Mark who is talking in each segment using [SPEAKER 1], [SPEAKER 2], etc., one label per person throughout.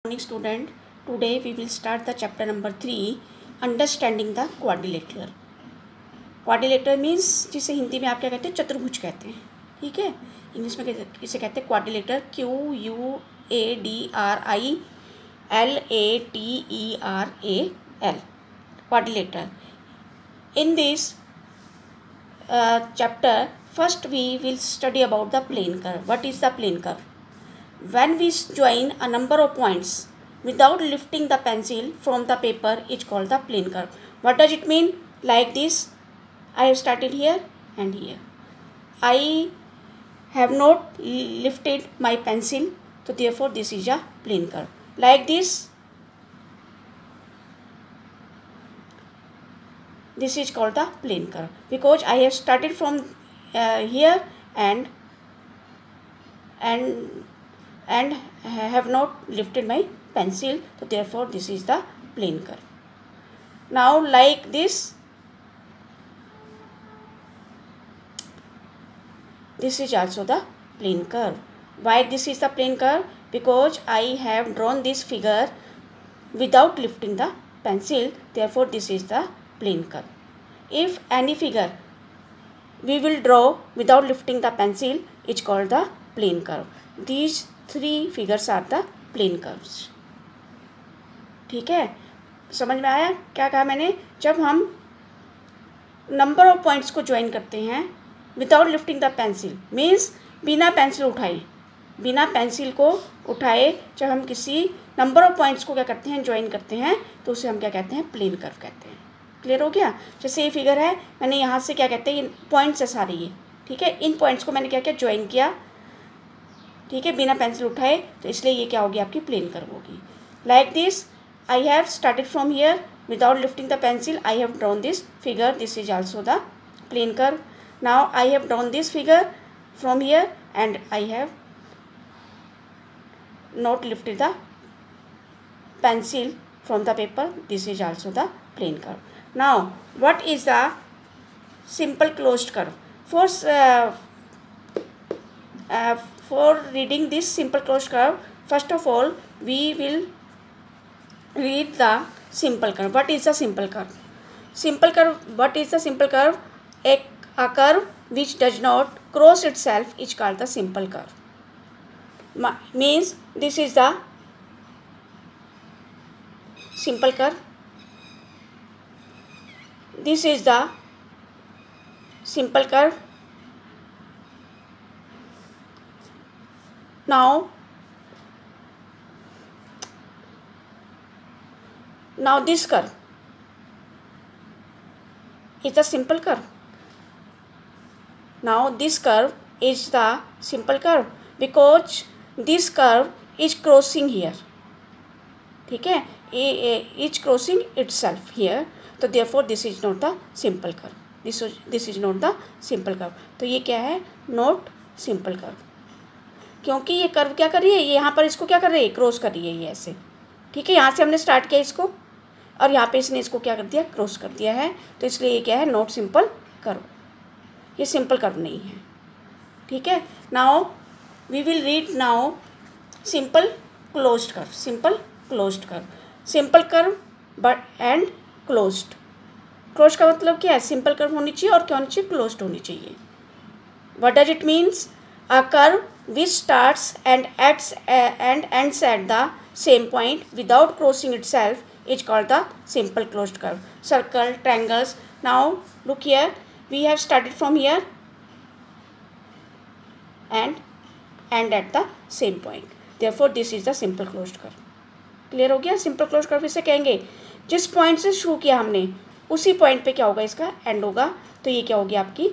[SPEAKER 1] Morning student, today we will start the chapter number 3, understanding the quadrilateral. Quadrilateral means जिसे हिंदी में आप क्या कहते हैं, चतुर्भुज कहते हैं. ठीक है, इंग्लिश में इसे कहते हैं quadrilateral. QUADRILATERAL quadrilateral. In this chapter, first we will study about the plane curve. What is the plane curve? When we join a number of points without lifting the pencil from the paper is called the plane curve. What does it mean? Like this, I have started here and here. I have not lifted my pencil, so therefore this is a plane curve. Like this, this is called the plane curve because I have started from here and have not lifted my pencil, so therefore this is the plane curve. Now like this, this is also the plane curve. Why this is the plane curve? Because I have drawn this figure without lifting the pencil, therefore this is the plane curve. If any figure we will draw without lifting the pencil, it's called the plane curve. These three figures are the plane curves. ठीक है, समझ में आया क्या कहा मैंने? जब हम नंबर ऑफ पॉइंट्स को ज्वाइन करते हैं without lifting the pencil, means बिना पेंसिल उठाए, बिना पेंसिल को उठाए जब हम किसी नंबर ऑफ पॉइंट्स को क्या करते हैं, ज्वाइन करते हैं, तो उसे हम क्या कहते हैं, प्लेन कर्व कहते हैं. क्लियर हो गया? जैसे ये फिगर है, मैंने यहाँ से क्या कहते हैं, पॉइंट्स है सारे ये. ठीक है, इन पॉइंट्स को मैंने क्या किया, ज्वाइन किया. ठीक है, बिना पेंसिल उठाए, तो इसलिए ये क्या होगी, आपकी प्लेन कर्व होगी. Like this, I have started from here without lifting the pencil, I have drawn this figure, this is also the plane curve. Now I have drawn this figure from here and I have not lifted the pencil from the paper, this is also the plane curve. Now what is the simple closed curve? For reading this simple closed curve, first of all we will read the simple curve. What is the simple curve? Simple curve, what is the simple curve? A curve which does not cross itself is called the simple curve. Means this is the simple curve, this is the simple curve. Now this curve is the simple curve. Now this curve is the simple curve because this curve is crossing here. ठीक है, is crossing itself here, तो therefore this is not the simple curve. This is not the simple curve. तो ये क्या है, not simple curve, क्योंकि ये curve क्या कर रही है, ये यहाँ पर इसको क्या कर रही है, क्रॉस कर रही है ये ऐसे. ठीक है, यहाँ से हमने स्टार्ट किया इसको और यहाँ पे इसने इसको क्या कर दिया, क्रॉस कर दिया है, तो इसलिए ये क्या है, नॉट सिंपल कर्व, ये सिंपल कर्व नहीं है. ठीक है, now we will read now simple closed curve. Simple closed curve, simple curve but and closed. closed का मतलब क्या है, simple curve होनी चाहिए और क्या होनी चाहिए, closed होनी चाहिए. What does it means? A curve which starts and ends at the same point without crossing itself is called the simple closed curve. Circle, triangles. Now look here, we have started from here and at the same point, therefore this is the simple closed curve. Clear हो गया? Simple closed curve इसे कहेंगे जिस point से शुरू किया हमने उसी पॉइंट पे क्या होगा, इसका एंड होगा, तो ये क्या होगी, आपकी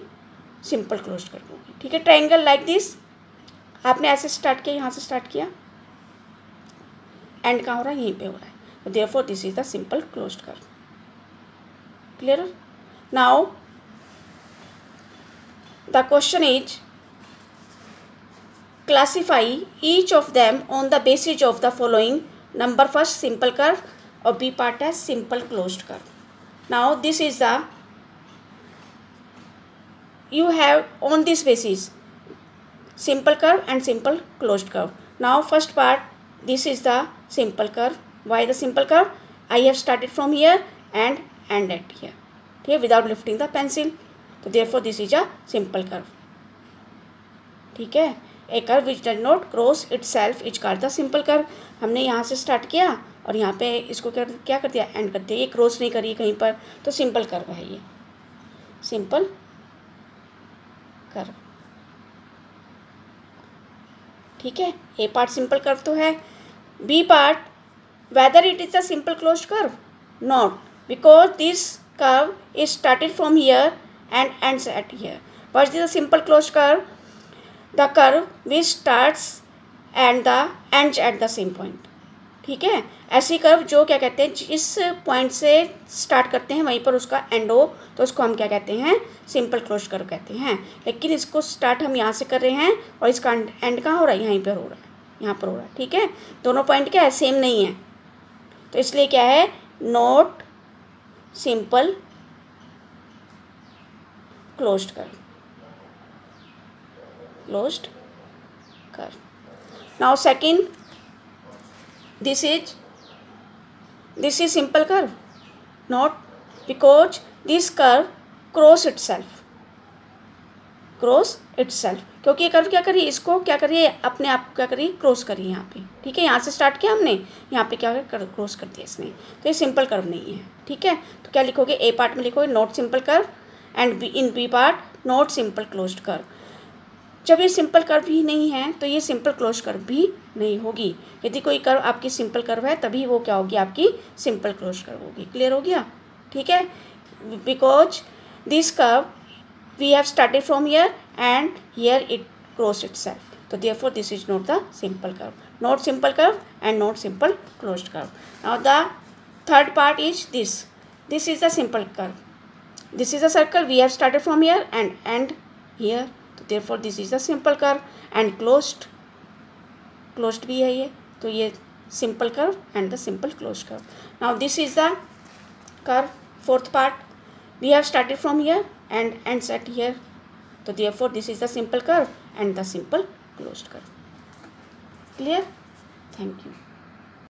[SPEAKER 1] सिंपल क्लोज्ड कर्व होगी. ठीक है, ट्रायंगल लाइक दिस, आपने ऐसे स्टार्ट किया, यहाँ से स्टार्ट किया, एंड कहाँ हो रहा है, यहीं पे हो रहा है, तो therefore this is the simple closed curve. Clear? Now the question is classify each of them on the basis of the following. Number first, simple curve, or B part as simple closed curve. Now this is the, you have on this basis simple curve and simple closed curve. Now first part, this is the simple curve. Why the simple curve? I have started from here and ended here, ठीक, without lifting the pencil. तो therefore this is a simple curve. ठीक है, a curve which does not cross itself is called the simple curve. हमने यहाँ से start किया और यहाँ पे इसको क्या कर दिया, एंड कर दिया. ये क्रॉस नहीं करी कहीं पर, तो सिंपल कर्व है ये, सिंपल कर्व. ठीक है, ए पार्ट सिंपल कर्व तो है. B part, whether it is a simple closed curve, not, because this curve is started from here and ends at here. What is the simple closed curve? The curve which starts and the ends at the same point. ठीक है, ऐसी curve जो क्या कहते हैं, जिस point से start करते हैं वहीं पर उसका एंड हो, तो उसको हम क्या कहते हैं, सिंपल क्लोज्ड कर्व कहते हैं. लेकिन इसको स्टार्ट हम यहाँ से कर रहे हैं और इसका एंड कहाँ हो रहा है, यहीं पर हो रहा है, यहाँ पर हो रहा है. ठीक है, दोनों पॉइंट क्या है, सेम नहीं है, तो इसलिए क्या है, not simple closed curve, closed curve. Now second, this is simple curve, not, because this curve cross itself, क्योंकि ये कर्व क्या करिए, इसको क्या करिए, अपने आप क्या करिए, क्रॉस करिए यहाँ पे. ठीक है, यहाँ से स्टार्ट किया हमने, यहाँ पे क्या क्रॉस कर दिया इसने, तो ये सिंपल कर्व नहीं है. ठीक है, तो क्या लिखोगे, ए पार्ट में लिखोगे not simple curve and in b part not simple closed curve. जब ये सिंपल कर्व ही नहीं है तो ये सिंपल क्लोज्ड कर्व भी नहीं होगी. यदि कोई कर्व आपकी सिंपल कर्व है तभी वो क्या होगी, आपकी सिंपल क्लोज्ड कर्व होगी. क्लियर हो गया? ठीक है, because this curve we have started from here and here it cross itself, तो therefore this is not the simple curve, not simple curve and not simple closed curve. Now the third part is this is the simple curve. This is a circle, we have started from here and and here, therefore this is a simple curve and closed भी है ये, तो ये simple curve and the simple closed curve. Now this is the curve, fourth part, we have started from here and ends at here, so therefore this is the simple curve and the simple closed curve. Clear? Thank you.